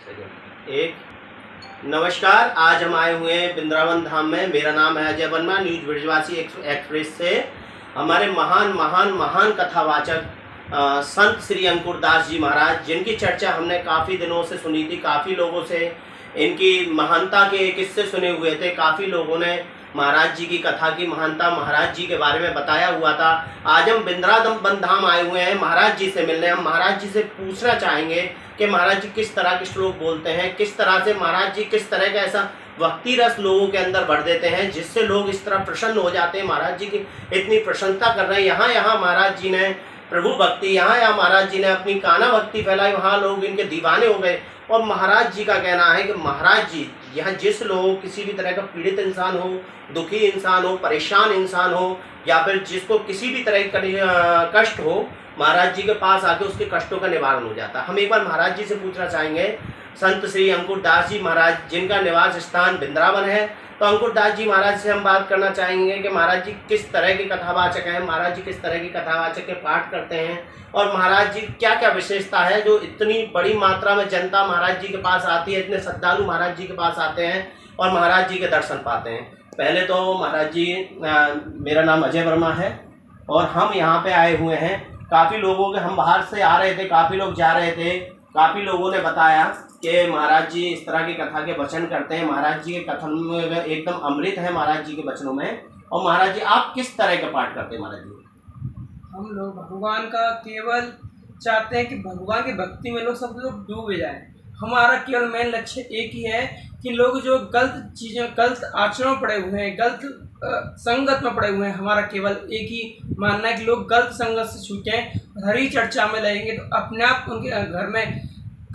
एक नमस्कार। आज हम आए हुए हैं वृंदावन धाम में। मेरा नाम है अजय वर्मा, न्यूज ब्रिजवासी एक्सप्रेस से। हमारे महान महान महान कथावाचक संत श्री अंकुर दास जी महाराज, जिनकी चर्चा हमने काफ़ी दिनों से सुनी थी, काफ़ी लोगों से इनकी महानता के किस्से सुने हुए थे। काफ़ी लोगों ने महाराज जी की कथा की महानता, महाराज जी के बारे में बताया हुआ था। आज हम वृंदावन धाम आए हुए हैं महाराज जी से मिलने। हम महाराज जी से पूछना चाहेंगे कि महाराज जी किस तरह के श्लोक बोलते हैं, किस तरह से महाराज जी किस तरह का ऐसा भक्ति रस लोगों के अंदर भर देते हैं जिससे लोग इस तरह प्रसन्न हो जाते हैं। महाराज जी की इतनी प्रशंसा कर रहे हैं। यहाँ महाराज जी ने प्रभु भक्ति, यहाँ महाराज जी ने अपनी काना भक्ति फैलाई, वहाँ लोग इनके दीवाने हो गए। और महाराज जी का कहना है कि महाराज जी यहाँ जिस लोग किसी भी तरह का पीड़ित इंसान हो, दुखी इंसान हो, परेशान इंसान हो, या फिर जिसको किसी भी तरह का कष्ट हो, महाराज जी के पास आके उसके कष्टों का निवारण हो जाता है। हम एक बार महाराज जी से पूछना चाहेंगे, संत श्री अंकुर दास जी महाराज, जिनका निवास स्थान वृंदावन है, तो अंकुर दास जी महाराज से हम बात करना चाहेंगे कि महाराज जी किस तरह के कथावाचक हैं, महाराज जी किस तरह की कथावाचक के पाठ करते हैं, और महाराज जी क्या क्या विशेषता है जो इतनी बड़ी मात्रा में जनता महाराज जी के पास आती है, इतने श्रद्धालु महाराज जी के पास आते हैं और महाराज जी के दर्शन पाते हैं। पहले तो महाराज जी, मेरा नाम अजय वर्मा है और हम यहाँ पे आए हुए हैं। काफ़ी लोगों के, हम बाहर से आ रहे थे, काफ़ी लोग जा रहे थे, काफ़ी लोगों ने बताया कि महाराज जी इस तरह की कथा के वचन करते हैं। महाराज जी के कथन में एकदम अमृत है महाराज जी के वचनों में। और महाराज जी आप किस तरह का पाठ करते हैं महाराज जी? हम लोग भगवान का केवल चाहते हैं कि भगवान की भक्ति में लोग सब लोग डूबे जाएं। हमारा केवल मेन लक्ष्य एक ही है कि लोग जो गलत चीज़ों, गलत आचरण पड़े हुए हैं, गलत संगत में पड़े हुए हैं, हमारा केवल एक ही मानना है कि लोग गलत संगत से छूटें, हरी चर्चा में लगेंगे तो अपने आप उनके घर में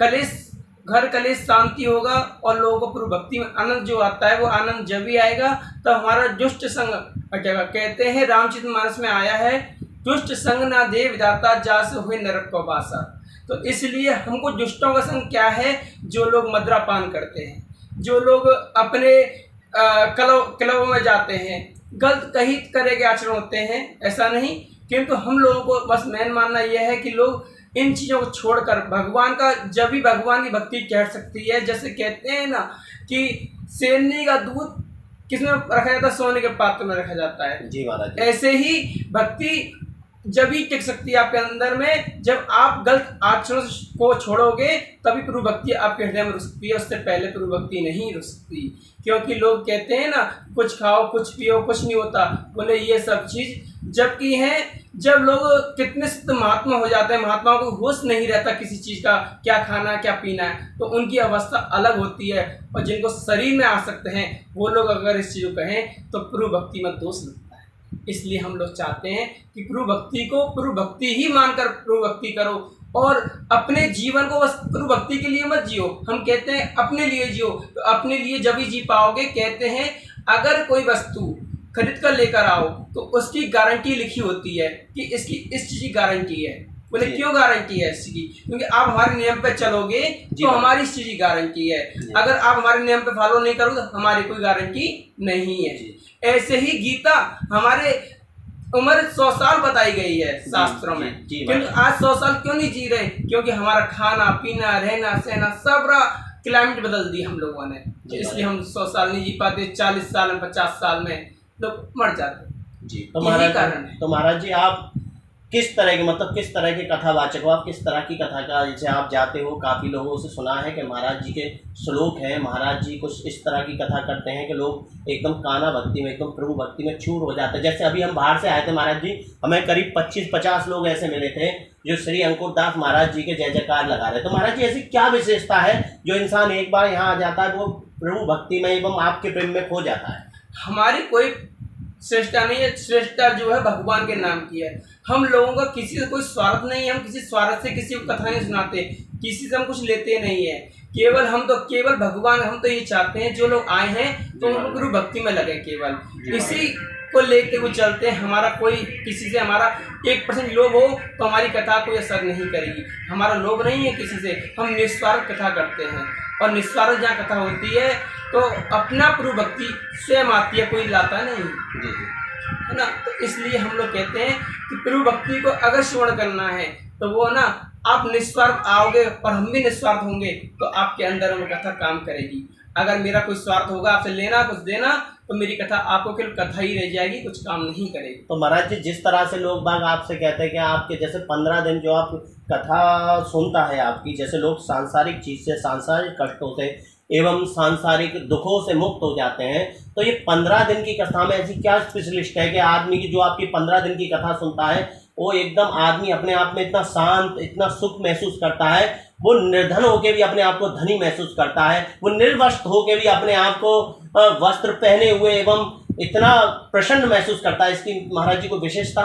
कलेश शांति होगा और लोगों को पूर्व भक्ति में आनंद जो आता है वो आनंद जब भी आएगा तो हमारा दुष्ट संग हटेगा। कहते हैं रामचरितमानस में आया है, दुष्ट संग ना दे विधाता जास हुए नरक को बासा। तो इसलिए हमको दुष्टों का संग क्या है? जो लोग मदिरापान करते हैं, जो लोग अपने क्लबों में जाते हैं, गलत कई तरह के आचरण होते हैं, ऐसा नहीं। किंतु हम लोगों को बस मेन मानना यह है कि लोग इन चीज़ों को छोड़कर भगवान का, जब भी भगवान की भक्ति कर सकती है। जैसे कहते हैं ना कि शेरनी का दूध किसमें रखा जाता है? सोने के पात्र में रखा जाता है। जी महाराज। ऐसे ही भक्ति जब ही टिक सकती है आपके अंदर में, जब आप गलत आचरण को छोड़ोगे तभी प्रभु भक्ति आपके हृदय में रुक सकती है। उससे पहले प्रभु भक्ति नहीं रुक सकती। क्योंकि लोग कहते हैं ना, कुछ खाओ कुछ पियो कुछ नहीं होता, बोले ये सब चीज़ जबकि हैं। जब लोग कितने सिद्ध महात्मा हो जाते हैं, महात्माओं को होश नहीं रहता किसी चीज़ का, क्या खाना क्या पीना है, तो उनकी अवस्था अलग होती है। और जिनको शरीर में आ सकते हैं वो लोग अगर इस चीज़ को कहें तो प्रभु भक्ति में दोष लगता है। इसलिए हम लोग चाहते हैं कि प्रभु भक्ति को प्रभु भक्ति ही मानकर प्रभु भक्ति करो और अपने जीवन को बस प्रभु भक्ति के लिए मत जियो। हम कहते हैं अपने लिए जियो, तो अपने लिए जब ही जी पाओगे। कहते हैं अगर कोई वस्तु खरीद कर लेकर आओ तो उसकी गारंटी लिखी होती है कि इसकी इस चीज़ की गारंटी है। बोले क्यों गारंटी है इसकी? क्योंकि आप हमारे नियम पे चलोगे तो हमारी इस चीज़ की गारंटी है। अगर आप हमारे नियम पे फॉलो नहीं करोगे तो हमारी कोई गारंटी नहीं है। ऐसे ही गीता हमारे उम्र 100 साल बताई गई है शास्त्रों में, क्योंकि आज 100 साल क्यों नहीं जी रहे? क्योंकि हमारा खाना पीना रहना सहना सब क्लाइमेट बदल दी हम लोगों ने, इसलिए हम 100 साल नहीं जी पाते। 40 साल में 50 साल में लोग मर जाते जी। तो महाराज जी आप किस तरह के, मतलब किस तरह के कथावाचक हो? आप किस तरह की कथा का, जैसे आप जाते हो, काफ़ी लोगों से सुना है कि महाराज जी के श्लोक हैं, महाराज जी कुछ इस तरह की कथा करते हैं कि लोग एकदम काना भक्ति में, एकदम प्रभु भक्ति में चूर हो जाते हैं। जैसे अभी हम बाहर से आए थे महाराज जी, हमें करीब 25-50 लोग ऐसे मिले थे जो श्री अंकुर दास महाराज जी के जय जयकार लगा रहे। तो महाराज जी ऐसी क्या विशेषता है जो इंसान एक बार यहाँ आ जाता है वो प्रभु भक्ति में एवं आपके प्रेम में खो जाता है? हमारी कोई श्रेष्ठता नहीं है, श्रेष्ठता जो है भगवान के नाम की है। हम लोगों का किसी से कोई स्वार्थ नहीं है, हम किसी स्वार्थ से किसी को कथा नहीं सुनाते, किसी से हम कुछ लेते नहीं है। केवल हम तो केवल भगवान, हम तो ये चाहते हैं जो लोग आए हैं तो उनको गुरु भक्ति में लगे, केवल इसी को लेके वो चलते हैं। हमारा कोई किसी से, हमारा 1% लोभ हो तो हमारी कथा कोई असर नहीं करेगी। हमारा लोभ नहीं है किसी से, हम निस्वार्थ कथा करते हैं। और निस्वार्थ जहाँ कथा होती है तो अपना प्रभु भक्ति स्वयं आती है, कोई लाता नहीं है ना। तो इसलिए हम लोग कहते हैं कि प्रभु भक्ति को अगर श्रवण करना है तो वो ना आप निस्वार्थ आओगे और हम भी निस्वार्थ होंगे तो आपके अंदर वो कथा काम करेगी। अगर मेरा कोई स्वार्थ होगा आपसे लेना कुछ देना तो मेरी कथा आपको केवल कथा ही रह जाएगी, कुछ काम नहीं करेगी। तो महाराज जी, जिस तरह से लोग बाग आपसे कहते हैं कि आपके जैसे 15 दिन जो आप कथा सुनता है आपकी, जैसे लोग सांसारिक चीज़ से, सांसारिक कष्टों से एवं सांसारिक दुखों से मुक्त हो जाते हैं, तो ये 15 दिन की कथा में ऐसी क्या स्पेशलिस्ट है कि आदमी की जो आपकी 15 दिन की कथा सुनता है वो एकदम आदमी अपने आप में इतना शांत, इतना सुख महसूस करता है, वो निर्धन होके भी अपने आप को धनी महसूस करता है, वो निर्वस्त्र होके भी अपने आप को वस्त्र पहने हुए एवं इतना प्रसन्न महसूस करता है। इसकी महाराज जी को विशेषता?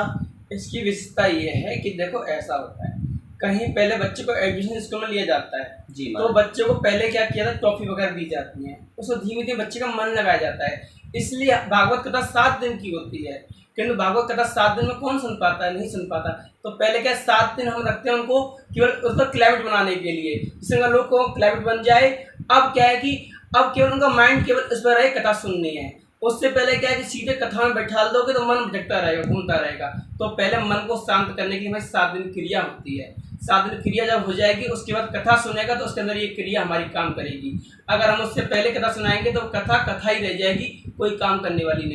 इसकी विशेषता ये है कि देखो ऐसा होता है, कहीं पहले बच्चे को एडमिशन स्कूल में लिया जाता है जी तो बच्चे को पहले क्या किया था, टॉफी वगैरह दी जाती है, उसको धीमे धीमे बच्चे का मन लगाया जाता है। इसलिए भागवत कथा 7 दिन की होती है, किंतु भागवत कथा 7 दिन में कौन सुन पाता है, नहीं सुन पाता। तो पहले क्या 7 दिन हम रखते हैं उनको केवल उसका क्लैविट बनाने के लिए, जिससे लोग को क्लैविट बन जाए। अब क्या है कि अब केवल उनका माइंड केवल इस पर रहे कथा सुननी है। उससे पहले क्या है कि सीधे कथा में बैठा दोगे तो मन भटकता रहेगा, घूमता रहेगा। तो पहले मन को शांत करने की हमें 7 दिन क्रिया होती है। 7 दिन क्रिया जब हो जाएगी उसके बाद कथा सुनेगा तो उसके अंदर ये क्रिया हमारी काम करेगी। अगर हम उससे पहले कथा सुनाएंगे तो कथा कथा ही रह जाएगी, कोई काम करने वाली नहीं।